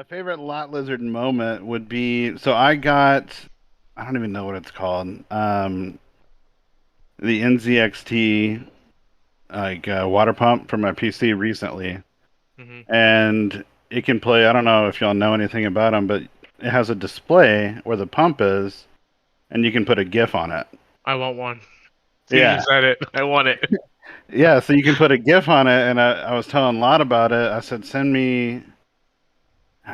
My favorite lot lizard moment would be I don't even know what it's called. The NZXT water pump for my PC recently, Hmm. and it can play. I don't know if y'all know anything about them, but it has a display where the pump is, and you can put a GIF on it. I want one. See, you Yeah, said it. I want it. yeah. So you can put a GIF on it, and I was telling Lot about it. I said, send me.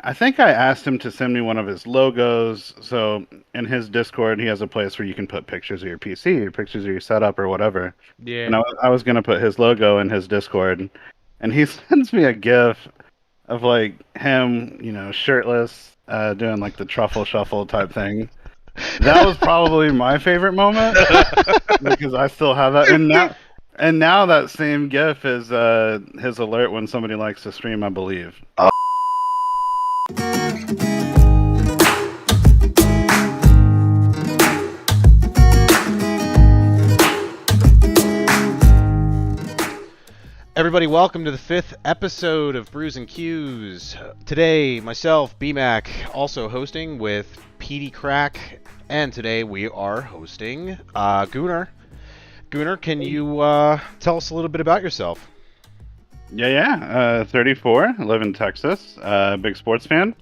I think I asked him to send me one of his logos. So in his Discord, he has a place where you can put pictures of your PC, or pictures of your setup, or whatever. Yeah. And I was gonna put his logo in his Discord, and he sends me a GIF of like him, shirtless, doing like the truffle shuffle type thing. That was probably my favorite moment because I still have that. And now that same GIF is his alert when somebody likes to stream, I believe. Everybody, welcome to the 5th episode of Brews and Q's. Today, myself, BMAC, also hosting with PD Crack, and today we are hosting Gooner. Gooner, can you tell us a little bit about yourself? Yeah. 34. I live in Texas. Big sports fan.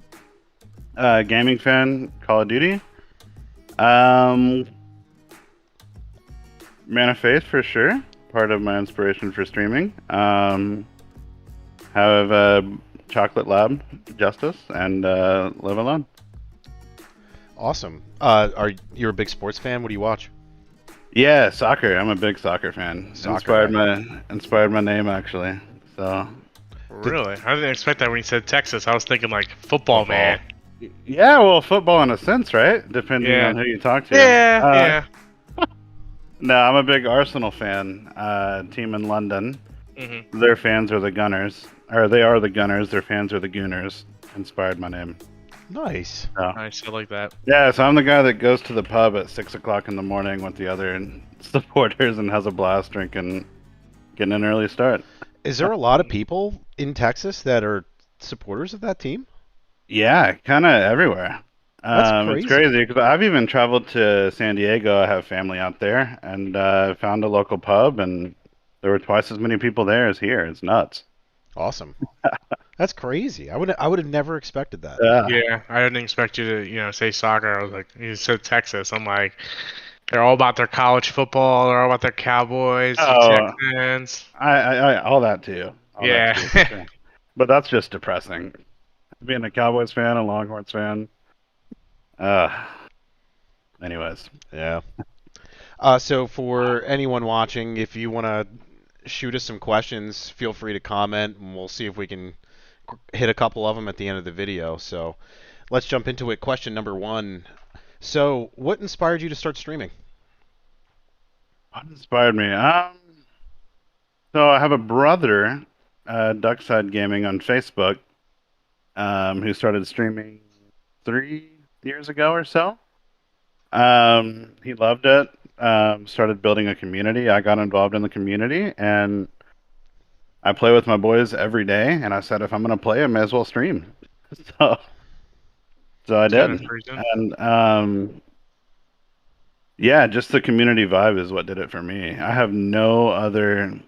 Gaming fan. Call of Duty. Um, Man of Faith for sure. Part of my inspiration for streaming. Have a chocolate lab justice and live alone. Awesome. You a big sports fan? What do you watch? Yeah, soccer. I'm a big soccer fan. Soccer Inspired my name actually. So Really? I didn't expect that when you said Texas. I was thinking like football, Football. man. yeah, well, football in a sense, right? Depending Yeah. on who you talk to. Yeah. Yeah. No, I'm a big Arsenal fan. Team in London. Hmm. Their fans are the Gunners, or they are the Gunners. Their fans are the Gooners. Inspired my name. Nice. So, Nice. I like that. yeah, so I'm the guy that goes to the pub at 6 o'clock in the morning with the other supporters and has a blast drinking, getting an early start. Is there a lot of people in Texas that are supporters of that team? Yeah, kind of everywhere. That's It's crazy. crazy because I've even traveled to San Diego. I have family out there, and found a local pub, and there were twice as many people there as here. It's nuts. Awesome. That's crazy. I would have never expected that. Yeah. Yeah. I didn't expect you to, say soccer. I was like, you said Texas. I'm like, they're all about their college football. They're all about their Cowboys, the Oh, Texans. all that too. All that Yeah. too, for sure. But that's just depressing. Being a Cowboys fan, a Longhorns fan. Uh, Anyways. Yeah. So for anyone watching, if you want to shoot us some questions, feel free to comment, and we'll see if we can hit a couple of them at the end of the video. So let's jump into it. Question number one. So, what inspired you to start streaming? What inspired me? So I have a brother, Duckside Gaming on Facebook, who started streaming 3 years ago or so. He loved it. Started building a community. I got involved in the community, and I play with my boys every day. And I said, if I'm gonna play, I may as well stream. So, so I Yeah, that's did. pretty good. And yeah, just the community vibe is what did it for me. I have no other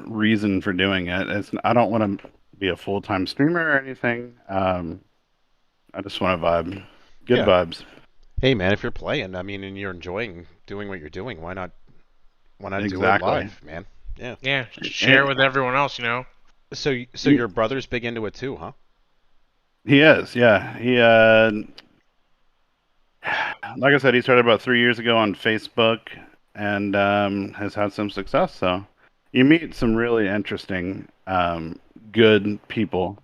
reason for doing it. I don't want to be a full-time streamer or anything. I just want to vibe. Good Yeah. vibes. Hey man, if you're playing, I mean, and you're enjoying doing what you're doing, why not do it Exactly. live, man? Yeah. Yeah. Share it with everyone else. So your brother's big into it too, huh? He is, yeah. Like I said, he started about 3 years ago on Facebook and has had some success. So you meet some really interesting, good people,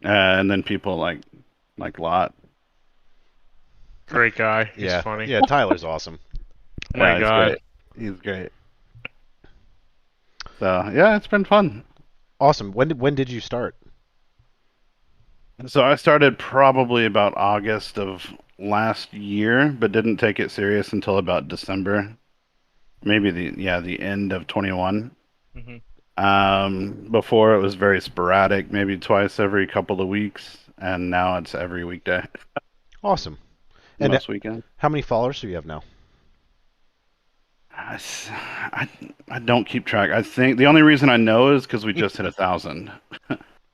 and then people like Lot. Great guy. He's Yeah. funny. Yeah, Tyler's awesome. Oh my Yeah, he's God. great. He's great. So yeah, it's been fun. Awesome. When did you start? So I started probably about August of last year, but didn't take it serious until about December, maybe the end of 21. Hmm. Before it was very sporadic, maybe twice every couple of weeks, and now it's every weekday, Awesome. And most weekends. how many followers do you have now? I don't keep track. I think the only reason I know is because we just hit 1,000.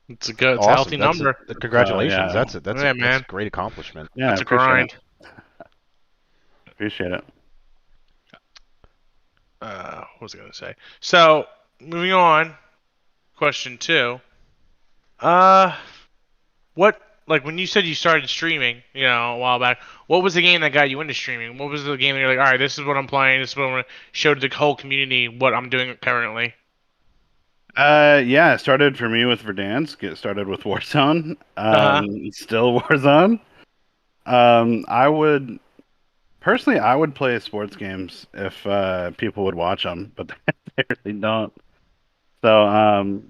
It's a Awesome. healthy number. Congratulations. Yeah, That's Yeah, a man. great accomplishment. yeah, I That's a appreciate it. grind. Appreciate it. What was I gonna say? So, moving on. Question two. Uh, what like when you said you started streaming, a while back? What was the game that got you into streaming? What was the game that you're like, all right, this is what I'm playing. This is what I'm gonna show to the whole community what I'm doing currently. Yeah, it started for me with Verdansk. It started with Warzone. Uh huh. Still Warzone. I would personally, I would play sports games if people would watch them, but they really don't. So,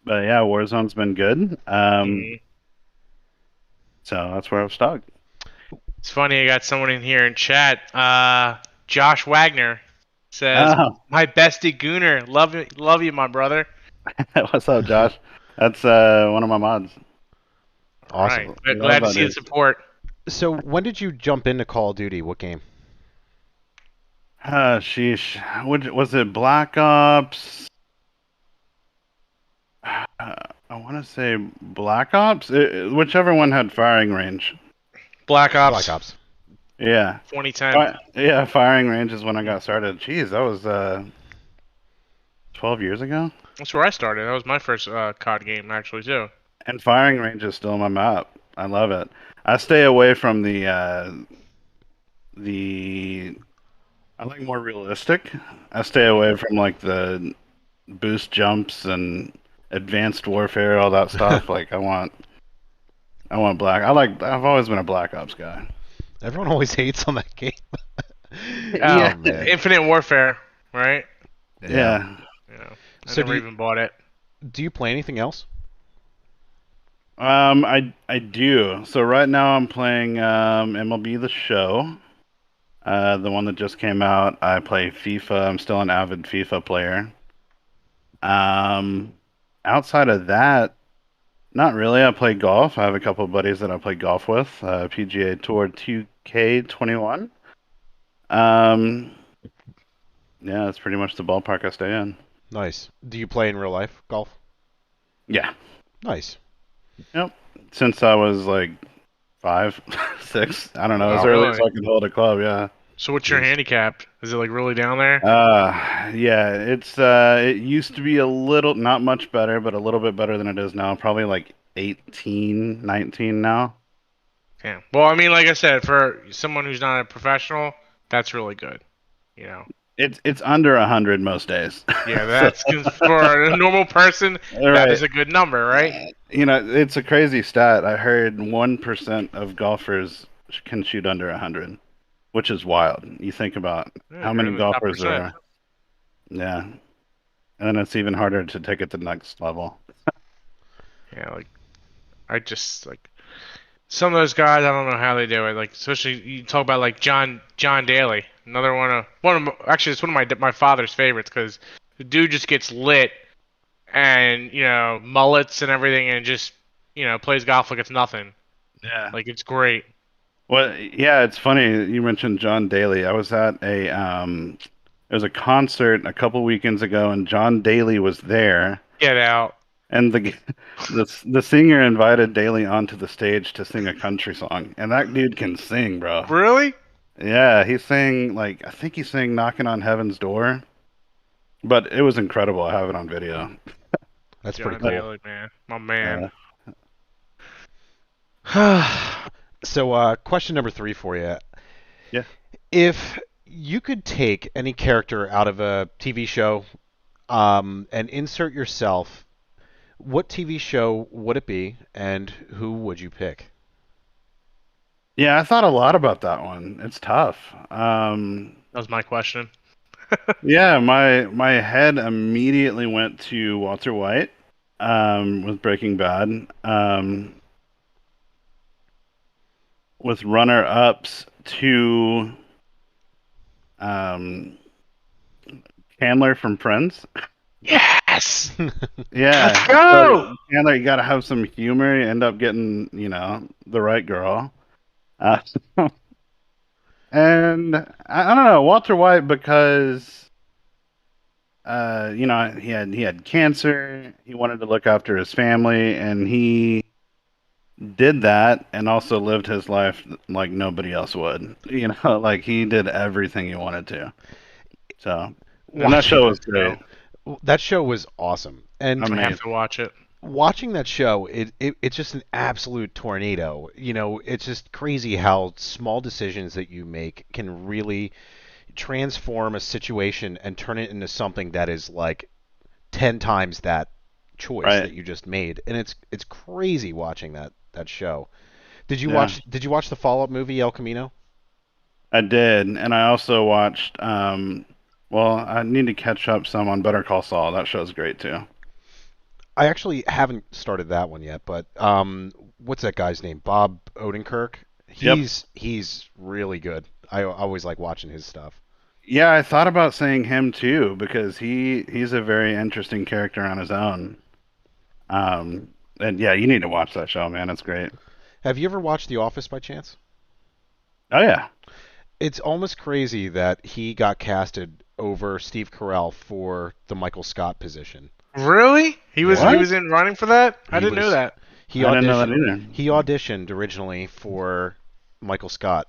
but yeah, Warzone's been good. So that's where I've stuck. It's funny, I got someone in here in chat. Josh Wagner says, Oh, "My bestie Gooner, love you, my brother." what's up, Josh? That's one of my mods. All right, Awesome. Love glad to that see the dude. support. So when did you jump into Call of Duty? What game? Sheesh. Was it Black Ops? I want to say Black Ops, whichever one had firing range. Black Black Ops Ops. Yeah, 2010. Yeah. Firing range is when I got started. Jeez, that was 12 years ago. That's where I started. That was my first COD game, actually, too. And firing range is still on my map. I love it. I stay away from the. I like more realistic. I stay away from like the boost jumps and advanced warfare, all that stuff. Like I want black. I've always been a Black Ops guy. Everyone always hates on that game. Oh, Yeah, Oh man. Infinite Warfare, right? Yeah. yeah. Yeah. I So never even bought it. do you play anything else? I do. So right now I'm playing MLB The Show, the one that just came out. I play FIFA. I'm still an avid FIFA player. Um, Outside of that, not really. I play golf. I have a couple of buddies that I play golf with. PGA Tour 2K21. Um, yeah, that's pretty much the ballpark I stay in. Nice. Do you play in real life golf? Yeah. Nice. Yep. Since I was like 5, 6. I don't know, as Oh, Wow. early as really? I can hold a club. Yeah. So what's your Jeez. handicap? Is it like really down there? Yeah, it used to be a little, not much better, but a little bit better than it is now. Probably like 18, 19 now. Yeah. Well, I mean, like I said, for someone who's not a professional, that's really good. You know. It's under 100 most days. Yeah, So, that's for a normal person, all that right. is a good number, right? It's a crazy stat. I heard 1% of golfers can shoot under 100, which is wild. You think about Yeah, how you're many in the top golfers there percent. are. Yeah. And then it's even harder to take it to the next level. Yeah, like I just like some of those guys. I don't know how they do it. Like especially you talk about like John Daly, another actually it's one of my father's favorites because the dude just gets lit and mullets and everything and just plays golf like it's nothing. Yeah. Like it's great. Well, yeah, it's funny you mentioned John Daly. I was at there was a concert a couple weekends ago, and John Daly was there, Get out. and the singer invited Daly onto the stage to sing a country song, and that dude can sing, bro. Really? Yeah, he sang like I think he sang "Knocking on Heaven's Door," but it was incredible. I have it on video. That's pretty John cool. Daly, man, my man. Uh, So question number 3 for you. yeah. If you could take any character out of a TV show and insert yourself, what TV show would it be, and who would you pick? Yeah, I thought a lot about that one. It's tough. That was my question. Yeah, my head immediately went to Walter White, with Breaking Bad, with runner-ups to um, Chandler from Friends. Yeah. Yes. Let's Yeah. So go. Chandler, you gotta have some humor. You end up getting, the right girl. Uh, and I don't know, Walter White because he had cancer. He wanted to look after his family, and he did that, and also lived his life like nobody else would. Like he did everything he wanted to. So, and that I Watching show love was that show. great, that show was awesome, and I have amazing. to watch it. watching that show, it's just an absolute tornado. It's just crazy how small decisions that you make can really transform a situation and turn it into something that is like 10 times that choice Right? that you just made. And it's crazy watching that show. Yeah, Did you watch the follow-up movie El Camino? I did, and I also watched. Well, I need to catch up some on Better Call Saul. That show's great too. I actually haven't started that one yet, but what's that guy's name? Bob Odenkirk. Yep. He's really good. I always like watching his stuff. Yeah, I thought about saying him too because he's a very interesting character on his own. Um, and yeah, you need to watch that show, man. It's great. Have you ever watched The Office by chance? Oh yeah. It's almost crazy that he got casted over Steve Carell for the Michael Scott position. Really? He Yeah, What? was in running for that? I he didn't know was that. he I didn't know that auditioned he either. auditioned originally for Michael Scott,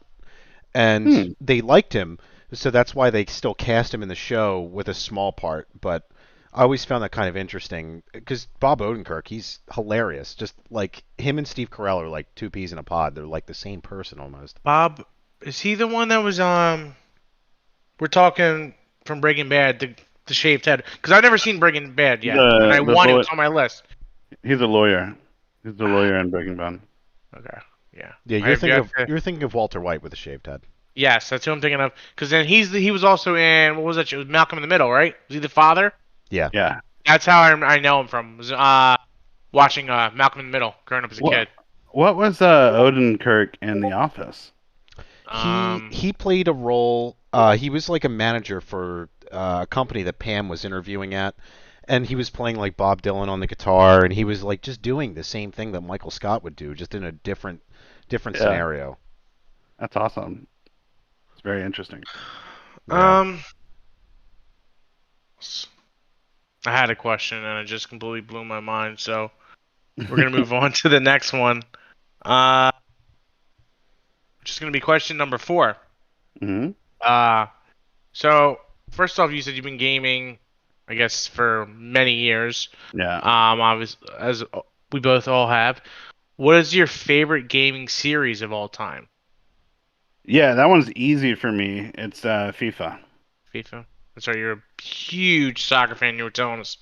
and Hmm. they liked him, so that's why they still cast him in the show with a small part. But I always found that kind of interesting because Bob Odenkirk, he's hilarious. Just like him and Steve Carell are like two peas in a pod. They're like the same person almost. Bob, is he the one that was we're talking from Breaking Bad, the shaved head? Because I've never seen Breaking Bad yet, and I The want to. bullet. It's on my list. He's a lawyer. He's a Ah, lawyer in Breaking Bad. okay, yeah. Yeah, I have yet to. you're thinking of Walter White with a shaved head. Yes, that's who I'm thinking of. Because then he was also in what was that show? It was Malcolm in the Middle, right? Was he the father? Yeah. Yeah. That's how I know him from. Was watching Malcolm in the Middle growing up as a What kid. what was Odenkirk in The Office? Um, He played a role. He was like a manager for a company that Pam was interviewing at, and he was playing like Bob Dylan on the guitar, and he was like just doing the same thing that Michael Scott would do, just in a different Yeah, scenario. that's awesome. It's very interesting. Yeah. um, I had a question and it just completely blew my mind. So we're gonna move on to the next one. Uh, which is gonna be question number 4. Hmm. Uh, so first off, you said you've been gaming, I guess, for many years. Yeah. As we both all have. What is your favorite gaming series of all time? Yeah, that one's easy for me. It's FIFA. FIFA. So you're a huge soccer fan. You were telling us.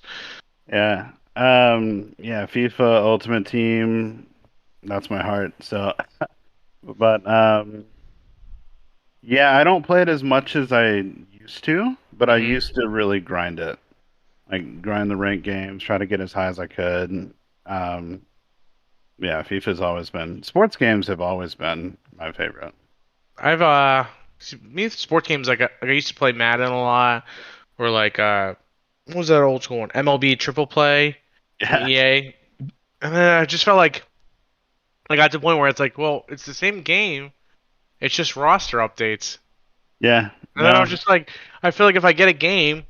Yeah. Yeah, FIFA Ultimate Team. That's my heart. So, but yeah, I don't play it as much as I used to, but I Hmm. used to really grind it. Like grind the rank games, try to get as high as I could. Um, yeah, FIFA's always been sports games have always been my favorite. I've me with sports games like I used to play Madden a lot, or like what was that old school one? MLB Triple Play from Yeah. EA, and then I just felt like I got to the point where it's like, well, it's the same game, it's just roster updates, Yeah. and then I was No. just like, I feel like if I get a game,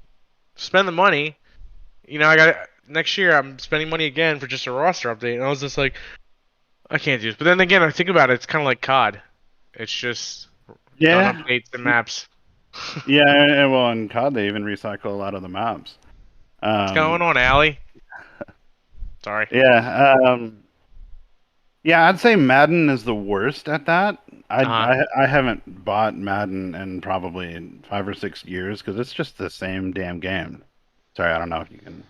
spend the money, I got next year I'm spending money again for just a roster update, and I was just like, I can't do this. But then again, I think about it, it's kind of like COD, it's just done Yeah. updates and maps. Yeah, and well, in COD they even recycle a lot of the maps. What's going Um, on, Allie? Sorry. yeah, yeah, I'd say Madden is the worst at that. I, Uh-huh. I haven't bought Madden in probably 5 or 6 years because it's just the same damn game. Sorry, I don't know if you can.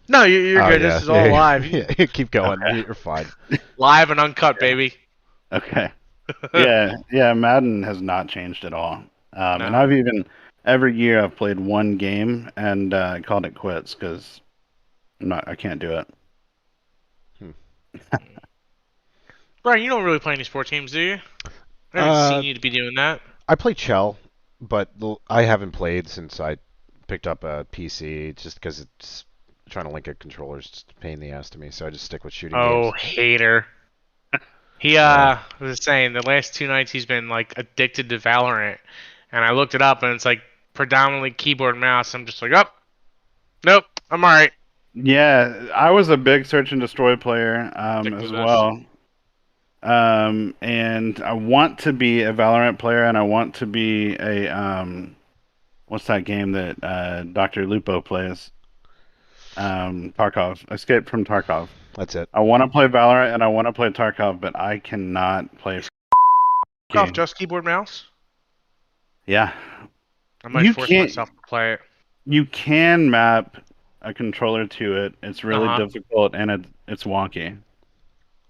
No, you're Oh good. This yeah, is all yeah, live. yeah. Keep going. Okay, You're fine. Live and uncut, yeah, baby. okay, yeah, yeah. Madden has not changed at all. And No. I've even every year I've played one game and called it quits because I can't do it. Hmm. Brian, you don't really play any sports games, do you? I haven't Uh, seen you to be doing that. I play Chell, but I haven't played since I picked up a PC, just because it's trying to link a controller is just a pain in the ass to me, so I just stick with shooting Oh, games. hater. He Yeah. was saying the last 2 nights he's been like addicted to Valorant, and I looked it up and it's like predominantly keyboard and mouse. I'm just like, oh, nope, I'm alright. Yeah, I was a big search and destroy player Stick to as this. well. And I want to be a Valorant player, and I want to be a what's that game that Dr. Lupo plays? Tarkov. Escape from Tarkov. That's it. I want to play Valorant and I want to play Tarkov, but I cannot play. Off Game. just keyboard mouse. Yeah, I might you force can't. myself to play it. You can map a controller to it. It's Uh really huh. difficult and it's wonky.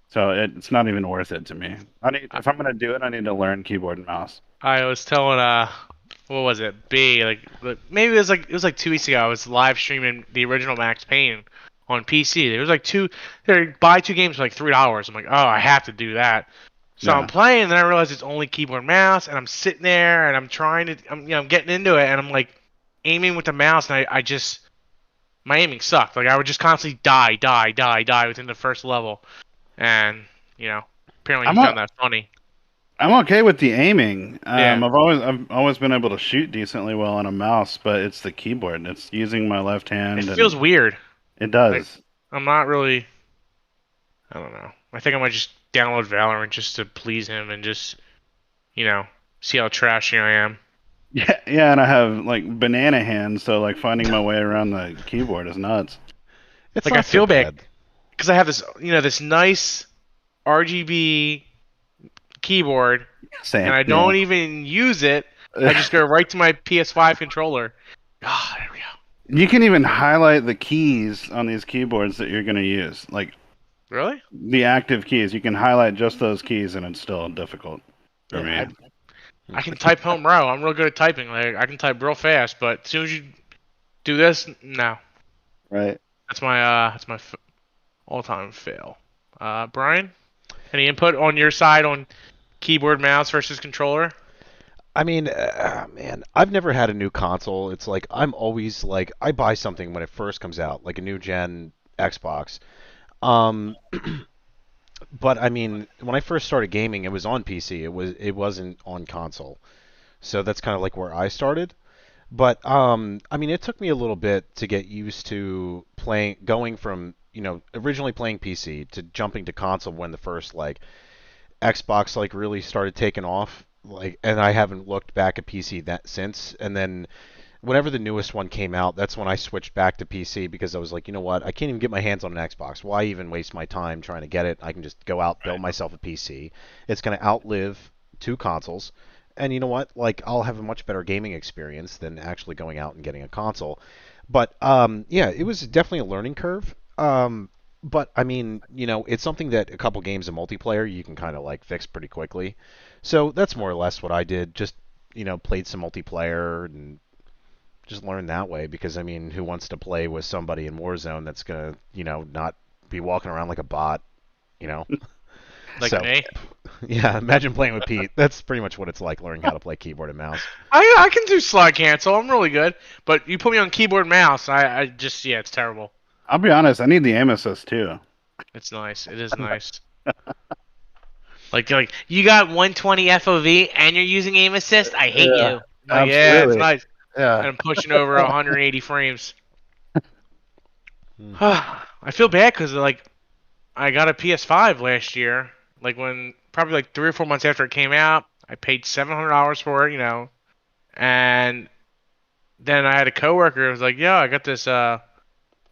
So it's not even worth it to me. If I'm gonna do it, I need to learn keyboard and mouse. I was telling what was it? B maybe it was like 2 weeks ago. I was live streaming the original Max Payne on PC. There was like buy 2 games for like $3. I'm like, oh, I have to do that. So I'm Yeah. playing, and then I realize it's only keyboard and mouse, and I'm sitting there and I'm trying to, I'm getting into it, and I'm like aiming with the mouse, and I just my aiming sucked. Like I would just constantly die within the first level, and you know, apparently he I'm found o- that funny. I'm okay with the aiming. Yeah, I've always been able to shoot decently well on a mouse, but it's the keyboard. It's using my left it hand, feels and weird. it Like does. I'm not really. I don't know. I think I might just download Valorant just to please him and just, you know, see how trashy I am. Yeah, yeah, and I have like banana hands, so like finding my way around the keyboard is nuts. It's Like I not so feel bad bad. because I have this, this nice RGB keyboard, and Same. I Yeah. don't even use it. I just go right to my PS5 controller. Ah, there we go. You can even highlight the keys on these keyboards that you're going to use. Like Really? the active keys, you can highlight just those keys and it's still difficult for Yeah, me. I can type home row. I'm real good at typing. Like I can type real fast, but as soon as you do this, no. Right. That's my all-time fail. Brian, any input on your side on keyboard, mouse versus controller? I mean, man, I've never had a new console. It's like I'm always like I buy something when it first comes out, like a new gen Xbox. Um, but I mean, when I first started gaming, it was on PC. It wasn't on console. So that's kind of like where I started. But I mean, it took me a little bit to get used to going from originally playing PC to jumping to console when the first like Xbox like really started taking off. Like, and I haven't looked back at PC that since. And then whenever the newest one came out, that's when I switched back to PC because I was like, you know what? I can't even get my hands on an Xbox. Why even waste my time trying to get it? I can just go out, build myself a PC. It's going to outlive two consoles. And you know what? Like, I'll have a much better gaming experience than actually going out and getting a console. But yeah, it was definitely a learning curve. But I mean, it's something that a couple games of multiplayer you can kind of like fix pretty quickly. So that's more or less what I did. Just played some multiplayer and just learn that way because I mean, who wants to play with somebody in Warzone that's gonna, not be walking around like a bot, you know? Like So, me? yeah, imagine playing with Pete. That's pretty much what it's like learning how to play keyboard and mouse. I can do slide cancel. I'm really good. But you put me on keyboard and mouse, I just it's terrible. I'll be honest, I need the aim assist too. It's nice. It is nice. Like you got 120 FOV and you're using aim assist. I hate Yeah, you. Like yeah, it's absolutely. nice. And Yeah. I'm pushing over 180 frames. Hmm. I feel bad because like I got a PS5 last year. Like when probably like 3 or 4 months after it came out, I paid $700 for it, and then I had a coworker who was like, "Yo, I got this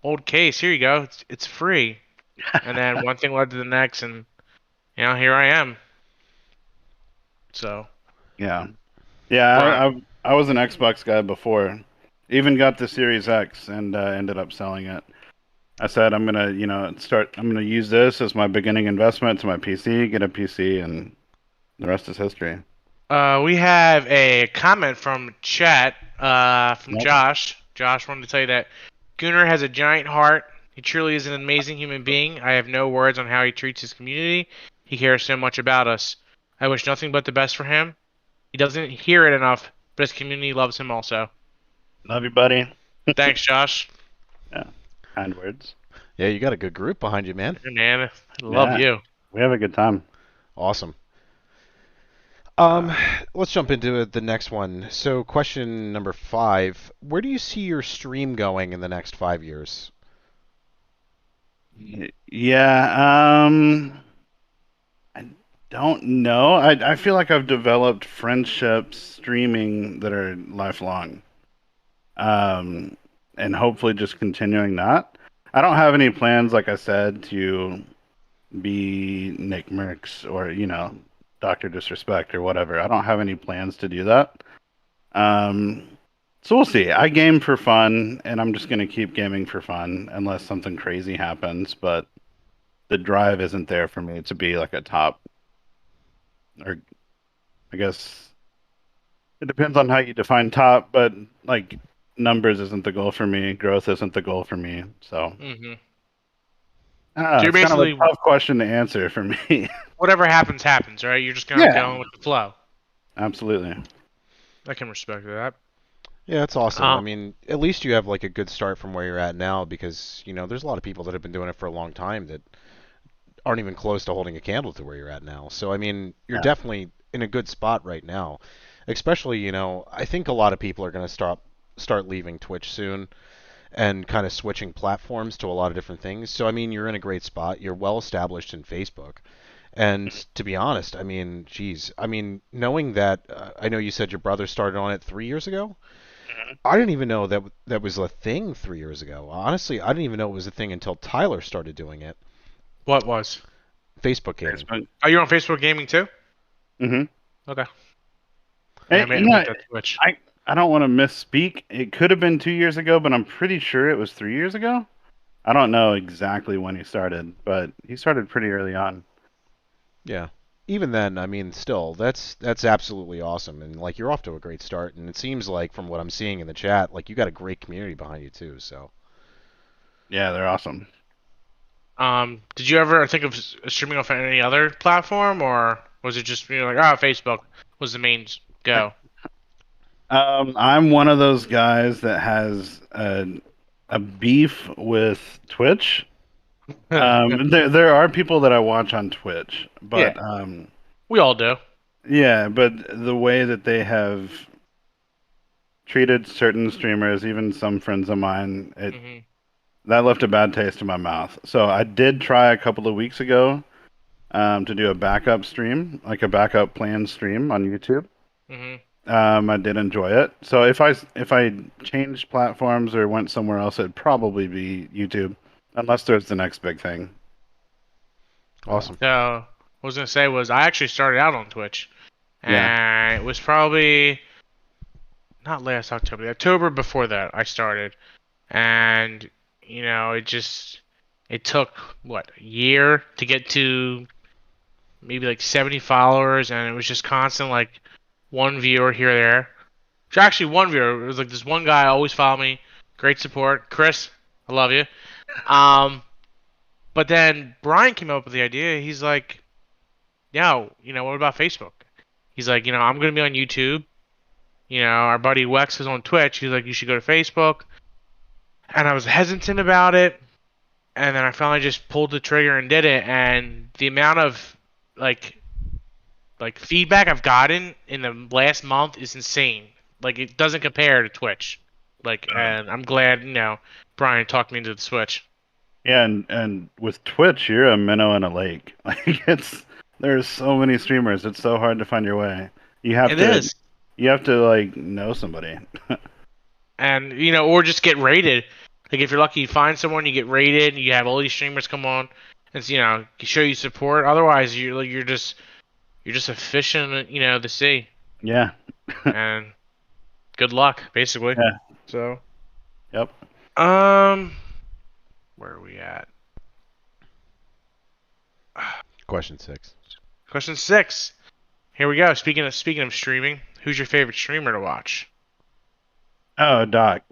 old case. Here you go. It's free." And then one thing led to the next, and here I am. So, Yeah. Yeah, Brian, I was an Xbox guy before. Even got the Series X and ended up selling it. I said I'm gonna, I'm gonna use this as my beginning investment to my PC, get a PC, and the rest is history. we have a comment from chat from Yep. Josh. Josh wanted to tell you that Gooner has a giant heart. He truly is an amazing human being. I have no words on how he treats his community. He cares so much about us. I wish nothing but the best for him. He doesn't hear it enough, but his community loves him also. Love you, buddy. Thanks, Josh. Yeah. Kind words. Yeah, you got a good group behind you, man. Hey, man, I love Yeah, you. we have a good time. Awesome. Uh, Let's jump into the next one. So, question number 5: where do you see your stream going in the next 5 years? yeah, I don't know. I feel like I've developed friendships streaming that are lifelong. Um, and hopefully just continuing that. I don't have any plans, like I said, to be Nick Merckx or, Dr. Disrespect or whatever. I don't have any plans to do that. Um, so we'll see. I game for fun, and I'm just going to keep gaming for fun unless something crazy happens. But the drive isn't there for me to be like a top, or I guess it depends on how you define top, but like numbers isn't the goal for me. Growth isn't the goal for me. So Hmm. So you're it's kind of a basically tough question to answer for me. whatever happens, happens, right? You're just kind of Yeah, going with the flow. absolutely. I can respect that. Yeah, that's awesome. I Um, mean, at least you have like a good start from where you're at now because, there's a lot of people that have been doing it for a long time that aren't even close to holding a candle to where you're at now. So, I mean, you're Yeah. definitely in a good spot right now. Especially, I think a lot of people are going to start leaving Twitch soon and kind of switching platforms to a lot of different things. So, I mean, you're in a great spot. You're well established in Facebook. And to be honest, I mean, geez, I mean, knowing that, I know you said your brother started on it 3 years ago. I didn't even know that was a thing 3 years ago. Honestly, I didn't even know it was a thing until Tyler started doing it. what was? Facebook gaming. Facebook. Oh, you're on Facebook Gaming too? Mm-hmm. Okay. Yeah, Hey, I moved to Twitch. I don't want to misspeak. It could have been 2 years ago, but I'm pretty sure it was 3 years ago. I don't know exactly when he started, but he started pretty early on. Yeah. Even then, I mean, still, that's absolutely awesome, and like you're off to a great start. And it seems like from what I'm seeing in the chat, like you got a great community behind you too. So Yeah, they're awesome. Did you ever think of streaming off any other platform, or was it just like, oh, Facebook was the main go? I'm one of those guys that has a beef with Twitch. There are people that I watch on Twitch, Yeah, but we all do. yeah, but the way that they have treated certain streamers, even some friends of mine, it Hmm. that left a bad taste in my mouth. So I did try a couple of weeks ago to do a backup stream, like a backup plan stream on YouTube. Hmm. I did enjoy it. So if I changed platforms or went somewhere else, it'd probably be YouTube, unless there's the next big thing. So awesome. So, what I was gonna say was I actually started out on Twitch, yeah, and it was probably not last October, the October before that I started, and it took what, a year to get to maybe like 70 followers, and it was just constant like one viewer here or there. Actually, one viewer. It was like this one guy always followed me. Great support, Chris. I love you. Um, but then Brian came up with the idea. He's like, "Yo, what about Facebook?" He's like, "I'm gonna be on YouTube. Our buddy Wex is on Twitch. He's like, you should go to Facebook." And I was hesitant about it, and then I finally just pulled the trigger and did it. And the amount of like feedback I've gotten in the last month is insane. Like it doesn't compare to Twitch. Like, and I'm glad Brian talked me into the Switch. yeah, and with Twitch, you're a minnow in a lake. Like there's so many streamers. It's so hard to find your way. You have It to is. you have to like know somebody. And or just get rated. Like if you're lucky, you find someone, you get rated, you have all these streamers come on, and show you support. Otherwise, you're just a fish in the sea, Yeah, and good luck, basically. yeah, So, yep. um, where are we at? Question 6. Question 6. Here we go. Speaking of streaming, who's your favorite streamer to watch? Oh, Doc.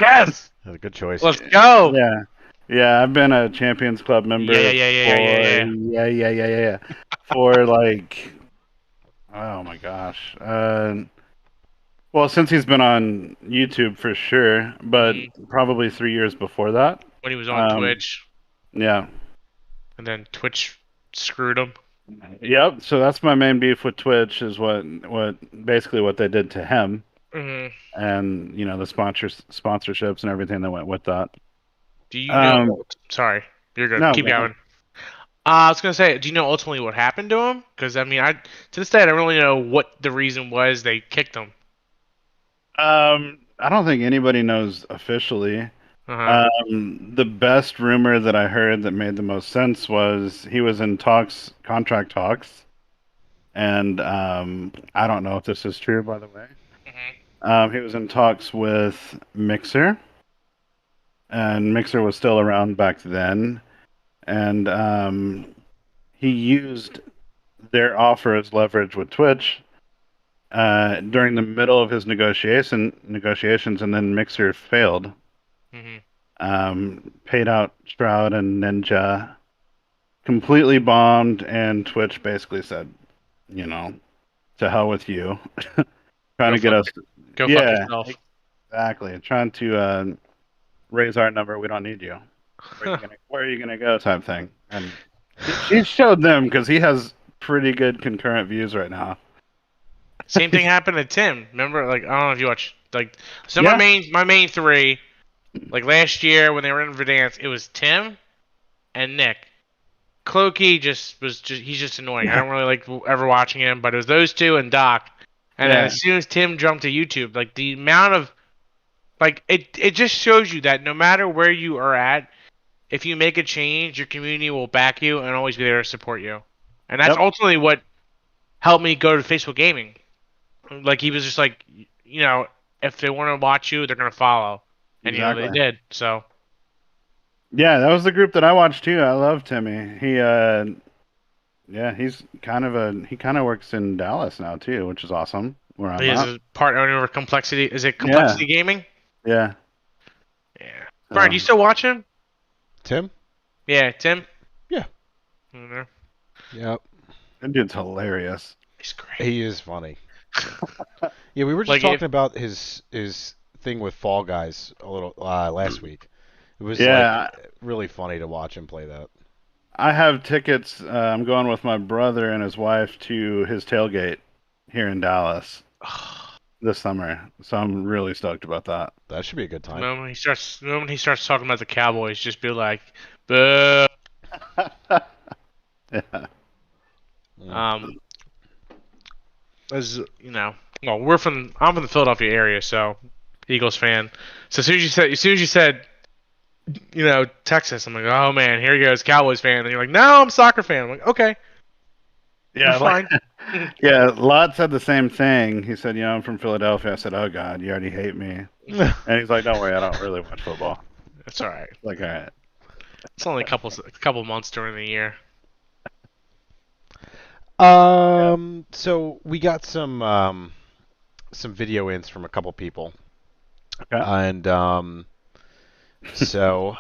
Yes. That's a good choice. Let's go. Yeah, yeah. I've been a Champions Club Yeah, yeah, member yeah, yeah, yeah, yeah, for yeah. for like oh my gosh, Well, since he's been on YouTube for sure, but Hmm. probably 3 years before that. When he was on Um, Twitch, yeah. and then Twitch screwed him. Yep. So that's my main beef with Twitch is what basically what they did to him, Hmm. and the sponsorships and everything that went with that. Do you know? Um, Sorry, you're good. no, Keep go ahead. going. I was gonna say, do you know ultimately what happened to him? Because I mean, I to this day I don't really know what the reason was they kicked him. I don't think anybody knows officially. Uh huh. The best rumor that I heard that made the most sense was he was in talks, contract talks, and I don't know if this is true, by the way. Hmm. He was in talks with Mixer, and Mixer was still around back then, and he used their offer as leverage with Twitch during the middle of his negotiations, and then Mixer failed. Hmm. Paid out Shroud and Ninja, completely bombed, and Twitch basically said, you know, to hell with you. Trying Go to get fuck. us, Go fuck yeah, yourself. exactly. Trying to raise our number. We don't need you. Where are you gonna go? Type thing. And he showed them because he has pretty good concurrent views right now. Same thing happened to Tim. Remember, like I don't know if you watched. Like, so Yeah, my main three, like last year when they were in Verdansk, it was Tim and Nick. Clokey just he's just annoying. I yeah, don't really like ever watching him, but it was those two and Doc. And then yeah. as soon as Tim jumped to YouTube, like the amount of like it just shows you that no matter where you are at, if you make a change, your community will back you and always be there to support you. And that's Yep, ultimately what helped me go to Facebook Gaming. Like he was just like, if they want to watch you, they're gonna follow, and they exactly. did. So Yeah, that was the group that I watched too. I love Timmy. Yeah, he kind of works in Dallas now too, which is awesome. Where he I'm is at. a part owner of Complexity. Is it Yeah, Complexity Gaming? yeah. Yeah. Brian, do you So still watch him? Tim? Yeah, Tim. Yeah. Mhm. Yep. that dude's hilarious. He's great. He is funny. Yeah, we were just Like if talking about his thing with Fall Guys a little last week. It was like Yeah, really funny to watch him play that. I have tickets. I'm going with my brother and his wife to his tailgate here in Dallas this summer, so I'm really stoked about that. That should be a good time. the moment he starts talking about the Cowboys, just be like, boo. Yeah, Mm. Um, as you know, well, I'm from the Philadelphia area, so Eagles fan. So as soon as you said, Texas, I'm like, oh man, here he goes, Cowboys fan. And you're like, no, I'm a soccer fan. I'm like, okay, we're yeah, fine. yeah. Lot said the same thing. He said, I'm from Philadelphia. I said, oh God, you already hate me. And he's like, don't worry, I don't really watch football. That's all right. Like, all right. It's only a couple months during the year. Yeah. So we got some video ins from a couple people, Okay. and so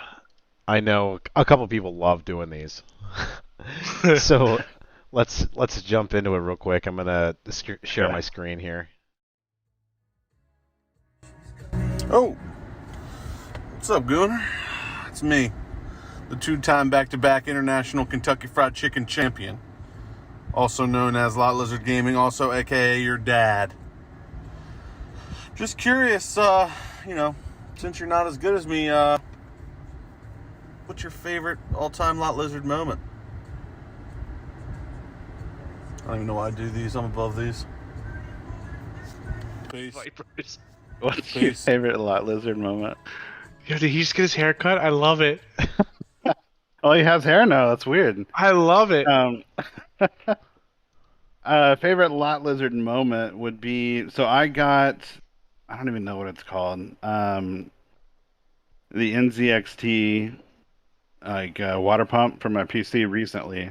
I know a couple people love doing these. So let's jump into it real quick. I'm gonna share Okay. my screen here. Oh, what's up, Gooner? It's me, the two-time back-to-back international Kentucky Fried Chicken champion, also known as Lot Lizard Gaming, also aka your dad. Just curious, since you're not as good as me, what's your favorite all-time Lot Lizard moment? I don't even know why I do these. I'm above these. Peace. Vipers. What's your Peace. favorite lot lizard moment? Yo, did he just get his hair cut? I love it. Oh, he has hair now. That's weird. I love it. Um, favorite lot lizard moment would be so I don't even know what it's called. The NZXT water pump for my PC recently,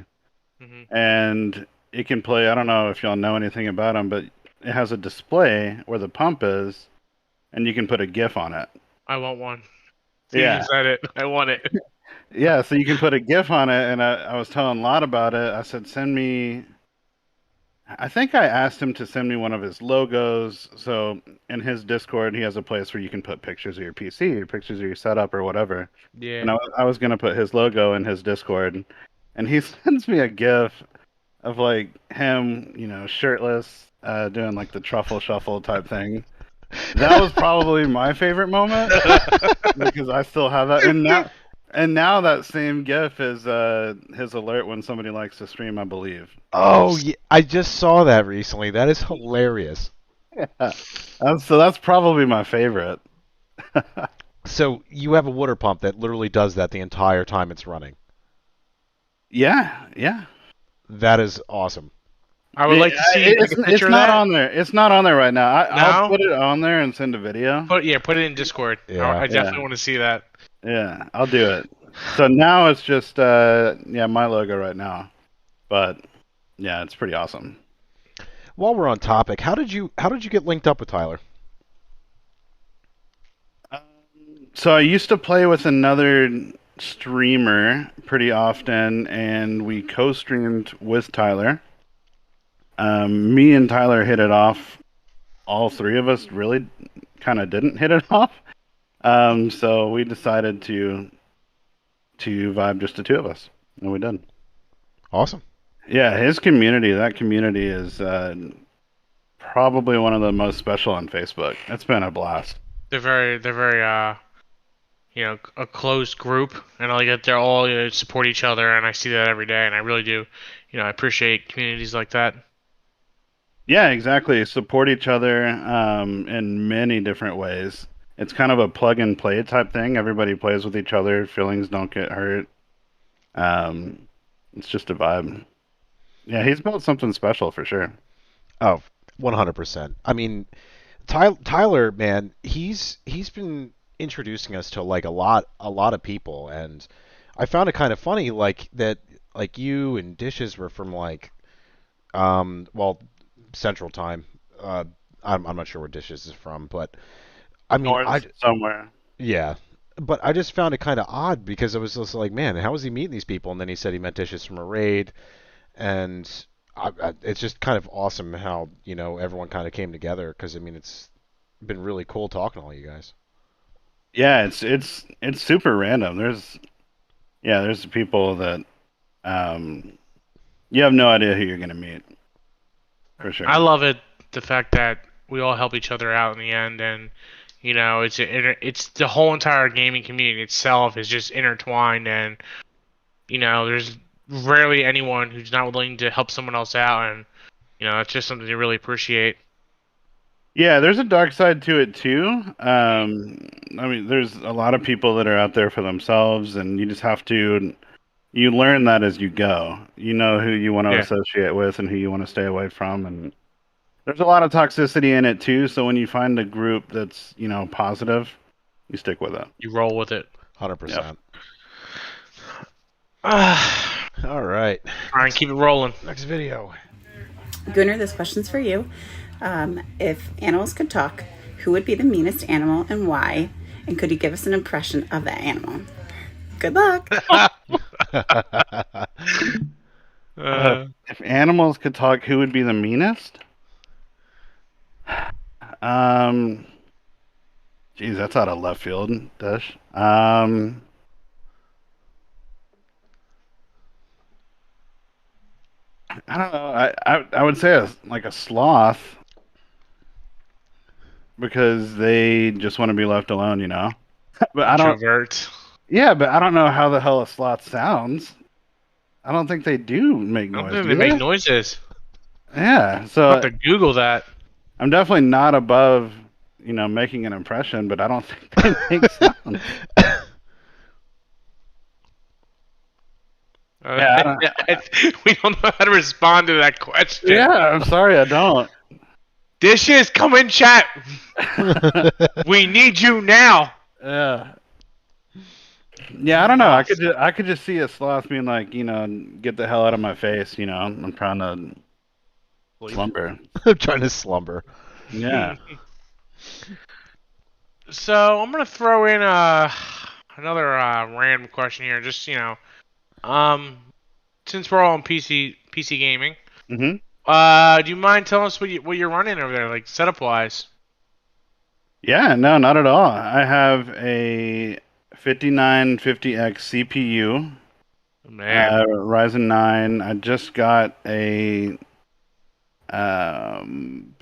Hmm. and it can play. I don't know if y'all know anything about them, but it has a display where the pump is, and you can put a GIF on it. I want one. You Yeah, just said it. I want it. yeah. So you can put a GIF on it, and I was telling Lot about it. I said, send me I think I asked him to send me one of his logos. So in his Discord, he has a place where you can put pictures of your PC, or pictures of your setup, or whatever. Yeah. And I was gonna put his logo in his Discord, and he sends me a GIF of like him, shirtless, doing like the truffle shuffle type thing. That was probably my favorite moment because I still have that. And now that same GIF is his alert when somebody likes to stream, I believe. Oh, yeah, I just saw that recently. That is hilarious. Yeah. So that's probably my favorite. So you have a water pump that literally does that the entire time it's running. Yeah, yeah. That is awesome. I would like to see like It's a picture of not that. on there. It's not on there right now. I'll No? put it on there and send a video. Put it in Discord. Yeah. I definitely Yeah. want to see that. Yeah, I'll do it. So now it's just my logo right now. But yeah, it's pretty awesome. While we're on topic, how did you get linked up with Tyler? Um, So I used to play with another streamer pretty often, and we co-streamed with Tyler. Me and Tyler hit it off. All three of us really kind of didn't hit it off. So we decided to vibe just the two of us, and we did. Awesome. Yeah, that community is probably one of the most special on Facebook. It's been a blast. They're very a closed group, and I like that they're all support each other, and I see that every day, and I really do, I appreciate communities like that. Yeah, exactly. Support each other in many different ways. It's kind of a plug and play type thing. Everybody plays with each other. Feelings don't get hurt. Um, it's just a vibe. Yeah, he's built something special for sure. Oh, 100%. I mean, Tyler, man, he's been introducing us to like a lot of people, and I found it kind of funny like that, like you and Dishes were from like well, Central Time. Uh, I'm not sure where Dishes is from, but I mean, North somewhere. yeah, but I just found it kind of odd because I was just like, man, how was he meeting these people? And then he said he met Dishes from a raid, and it's just kind of awesome how everyone kind of came together because I mean it's been really cool talking to all you guys. Yeah, it's super random. There's people that um you have no idea who you're gonna meet for I sure. love it, the fact that we all help each other out in the end, and it's the whole entire gaming community itself is just intertwined, and there's rarely anyone who's not willing to help someone else out, and it's just something to really appreciate. Yeah, there's a dark side to it too. I mean, there's a lot of people that are out there for themselves, and you just have to you learn that as you go. You know who you want to Yeah, associate with and who you want to stay away from, and there's a lot of toxicity in it too. So when you find a group that's positive, you stick with it. you roll with it. 100%. Yep. All right. Try and keep it rolling. Next video. Gooner, this question's for you. If animals could talk, who would be the meanest animal and why? And could you give us an impression of that animal? Good luck. If animals could talk, who would be the meanest? Um, Geez, that's out of left field, Dish. I don't know. I would say like a sloth because they just want to be left alone. But I don't. Introvert. Yeah, but I don't know how the hell a sloth sounds. I don't think they do make I don't noise, think do they make they? noises. Yeah, I'll have so to Google that. I'm definitely not above, making an impression, but I don't think they make sounds. Yeah, We don't know how to respond to that question. yeah. I'm sorry, I don't. Dishes, come in chat. We need you now. Yeah. Yeah, I don't know. I could just see a sloth being like, get the hell out of my face. I'm trying to slumber. I'm trying to slumber. Yeah. So I'm gonna throw in another random question here. Just um, since we're all on PC gaming, Hmm. Do you mind telling us what you're running over there, like setup wise? Yeah, no, not at all. I have a 5950X CPU, Man, Ryzen 9. I just got a um,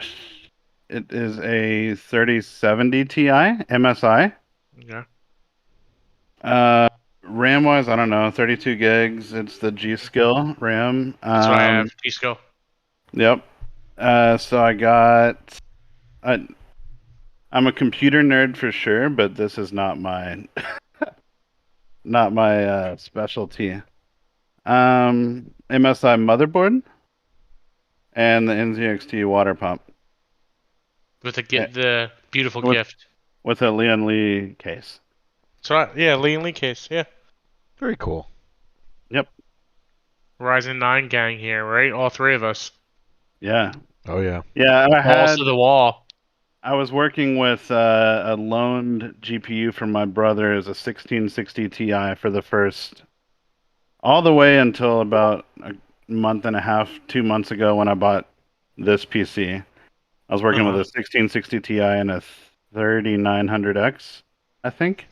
it is a 3070 Ti MSI. okay. RAM wise, I don't know, 32 gigs. It's the G Skill RAM. That's what I have. Pisco. Yep. So I got. I, I'm a computer nerd for sure, but this is not my specialty. MSI motherboard and the NZXT water pump. With Yeah, the beautiful with gift. with a Leon Lee case. So yeah, Lee and Lee case. Yeah. Very cool. Yep. Ryzen 9 gang here, right? All three of us. Yeah. Oh yeah. Yeah. Balls to the wall. I was working with a loaned GPU from my brother as a 1660 Ti for the first all the way until about a month and a half, 2 months ago when I bought this PC. I was working with Uh-huh. a 1660 Ti and a 3900X, I think.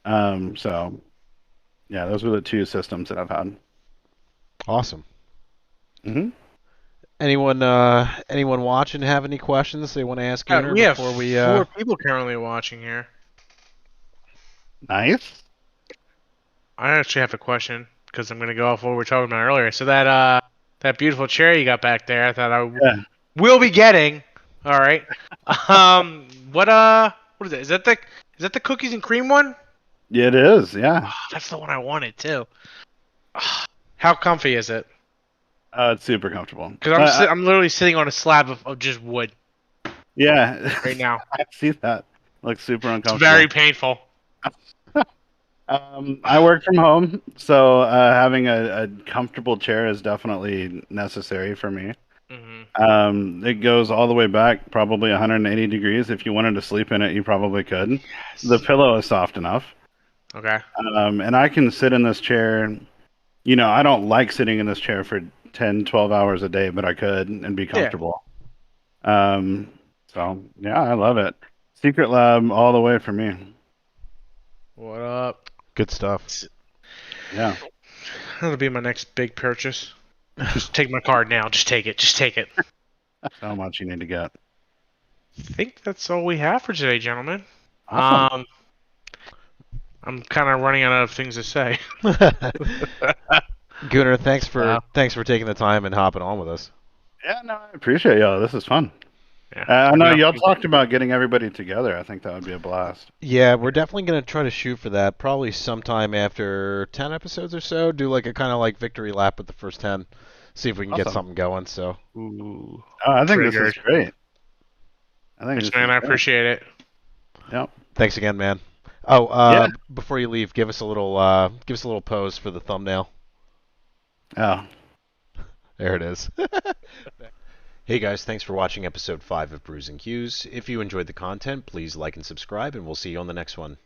So yeah, those were the two systems that I've had. Awesome. Hmm. Anyone watching have any questions they want to ask Gooner We have before we 4 people currently watching here. Nice. I actually have a question because I'm gonna go off what we were talking about earlier. So that beautiful chair you got back there, I thought Yeah, will be getting. All right. What is it? Is that the cookies and cream one? yeah, it is. Yeah, Oh, that's the one I wanted too. How comfy is it? it's super comfortable. Because I'm literally sitting on a slab of just wood Yeah, right now. I see that. Looks super It's very uncomfortable. painful. I work from home, so having a comfortable chair is definitely necessary for me. Hmm. It goes all the way back, probably 180 degrees. If you wanted to sleep in it, you probably could. The Yes. pillow is soft enough. Okay. And I can sit in this chair. I don't like sitting in this chair for 10, 12 hours a day, but I could and be Yeah. comfortable. Um, so, yeah, I love it. Secret Lab all the way for me. What up? good stuff. Yeah. That'll be my next big purchase. Just take my card now. Just take it. Just take it. So much you need to get. I think that's all we have for today, gentlemen. Awesome. I'm kind of running out of things to say. Gooner, thanks for Wow. thanks for taking the time and hopping on with us. Yeah, no, I appreciate y'all. This is fun. Yeah. I We're know gonna- y'all talked about getting everybody together. I think that would be a blast. Yeah, we're definitely gonna try to shoot for that. Probably sometime after 10 episodes or so. Do like a kind of like victory lap with the first 10. See if we can get Awesome. something going. So Ooh. I think this is Triggered. great. I think Thanks, this man. is I great. appreciate it. Yep. thanks again, man. Oh, Yeah. before you leave, give us a little pose for the thumbnail. Oh. There it is. Hey guys, thanks for watching episode 5 of Brews and Q's. If you enjoyed the content, please like and subscribe, and we'll see you on the next one.